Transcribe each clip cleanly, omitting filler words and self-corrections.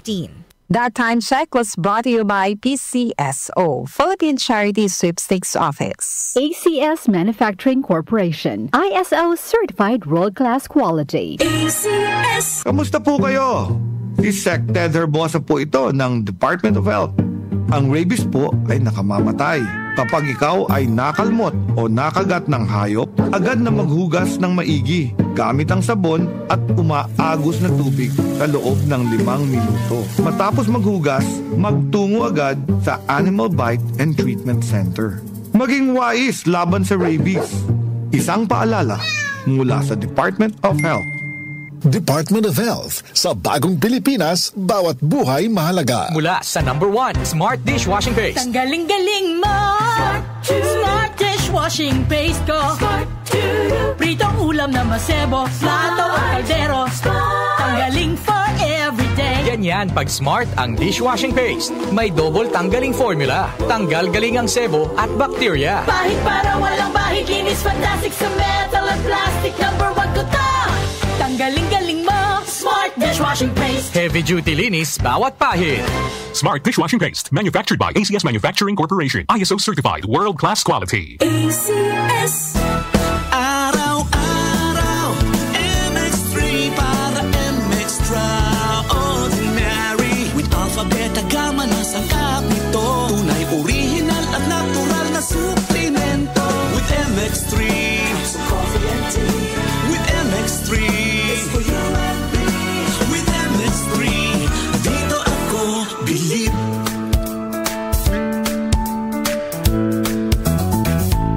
15. That Time Check was brought to you by PCSO, Philippine Charity Sweepstakes Office. ACS Manufacturing Corporation, ISO Certified World-Class Quality. ACS! Kamusta po kayo? Si Sec Ted Herbosa po ito ng Department of Health. Ang rabies po ay nakamamatay. Kapag ikaw ay nakalmot o nakagat ng hayop, agad na maghugas ng maigi gamit ang sabon at umaagos na tubig sa loob ng 5 minuto. Matapos maghugas, magtungo agad sa Animal Bite and Treatment Center. Maging wais laban sa rabies. Isang paalala mula sa Department of Health. Department of Health. Sa bagong Pilipinas, bawat buhay mahalaga. Mula sa #1 Smart Dishwashing Paste. Ang galing-galing mo! Smart Dishwashing Paste ko. Pritong ulam na masebo, plato o kaldero. Tanggaling for everyday. Ganyan pag Smart ang dishwashing paste. May double tanggaling formula. Tanggal galing ang sebo at bacteria. Bahid para walang bahid, linis fantastic sa metal at plastic. #1 ko to! Tanggaling-galing mo, Smart Dishwashing Paste. Heavy duty linis bawat pahid. Smart Dishwashing Paste, manufactured by ACS Manufacturing Corporation. ISO certified, world-class quality. ACS. Araw-araw, MX3 para MX-Traordinary. With alphabet, gamma na sangkap nito. Tunay, original at natural na suplemento. With MX3, so coffee and tea. With MX3, it's for you and me. With MX3, dito ako bilib.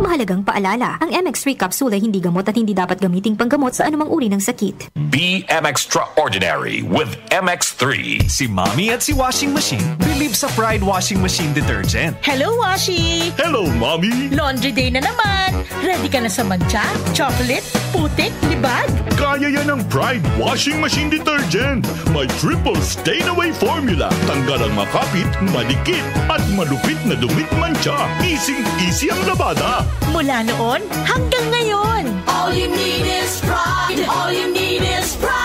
Mahalagang paalala, ang MX3 capsule ay hindi gamot at hindi dapat gamiting panggamot sa anumang uri ng sakit. Be MX-Traordinary with MX3. Si Mommy at si Washing Machine believe sa Pride Washing Machine Detergent. Hello, Washi! Hello, Mommy! Laundry day na naman! Ready ka na sa mancha, chocolate, putik, libag? Kaya yan ang Pride Washing Machine Detergent. May triple stain-away formula. Tanggal ang makapit, malikit, at malupit na dumit mancha. Easy ang labada. Mula noon hanggang ngayon. All you need is pride. All you need is pride.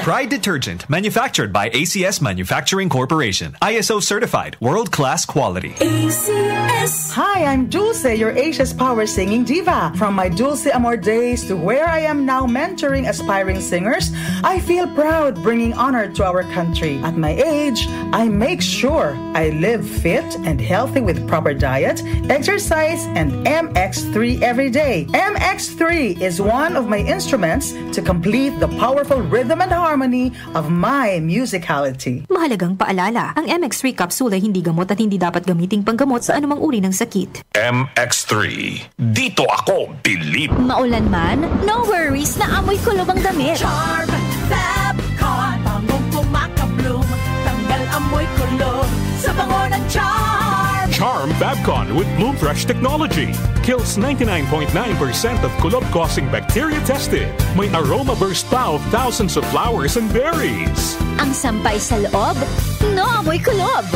Pride Detergent, manufactured by ACS Manufacturing Corporation. ISO certified, world-class quality. ACS. Hi, I'm Dulce, your Asia's power singing diva. From my Dulce Amor days to where I am now mentoring aspiring singers, I feel proud bringing honor to our country. At my age, I make sure I live fit and healthy with proper diet, exercise, and MX3 every day. MX3 is one of my instruments to complete the powerful rhythm and harmony of my musicality. Mahalagang paalala, ang MX3 capsule ay hindi gamot at hindi dapat gamiting panggamot sa anumang uri ng sakit. MX3. Dito ako bilib. Maulan man, no worries na amoy kulob ang damit. Charm, Fabcon, bangong kumakabloom, tanggal amoy kulob sa bango ng Charm. Charm Fabcon with Bloom Fresh technology. Kills 99.9% of kulob-causing bacteria tested. May aroma burst pa of thousands of flowers and berries. Ang sampay sa loob, no amoy kulob.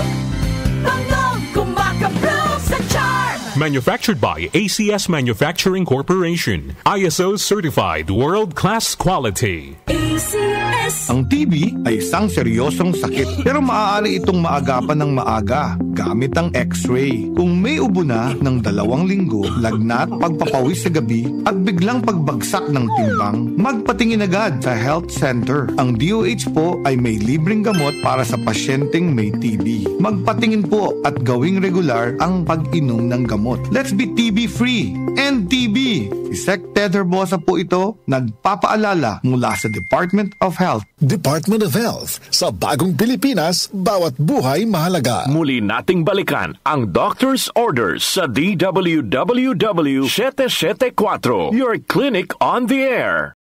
Bangong kumakabloom sa Charm. Manufactured by ACS Manufacturing Corporation. ISO certified, world-class quality. ACS. Ang TB ay isang seryosong sakit pero maaari itong maagapan ng maaga gamit ang X-ray. Kung may ubo na ng 2 linggo, lagnat, pagpapawis sa gabi at biglang pagbagsak ng timbang, magpatingin agad sa health center. Ang DOH po ay may libreng gamot para sa pasyenteng may TB. Magpatingin po at gawing regular ang pag-inom ng gamot. Let's be TB-free and TB. Si Sec Ted Herbosa po ito, nagpapaalala mula sa Department of Health. Department of Health. Sa bagong Pilipinas, bawat buhay mahalaga. Muli nating balikan ang doctor's orders sa DWWW 774, your clinic on the air.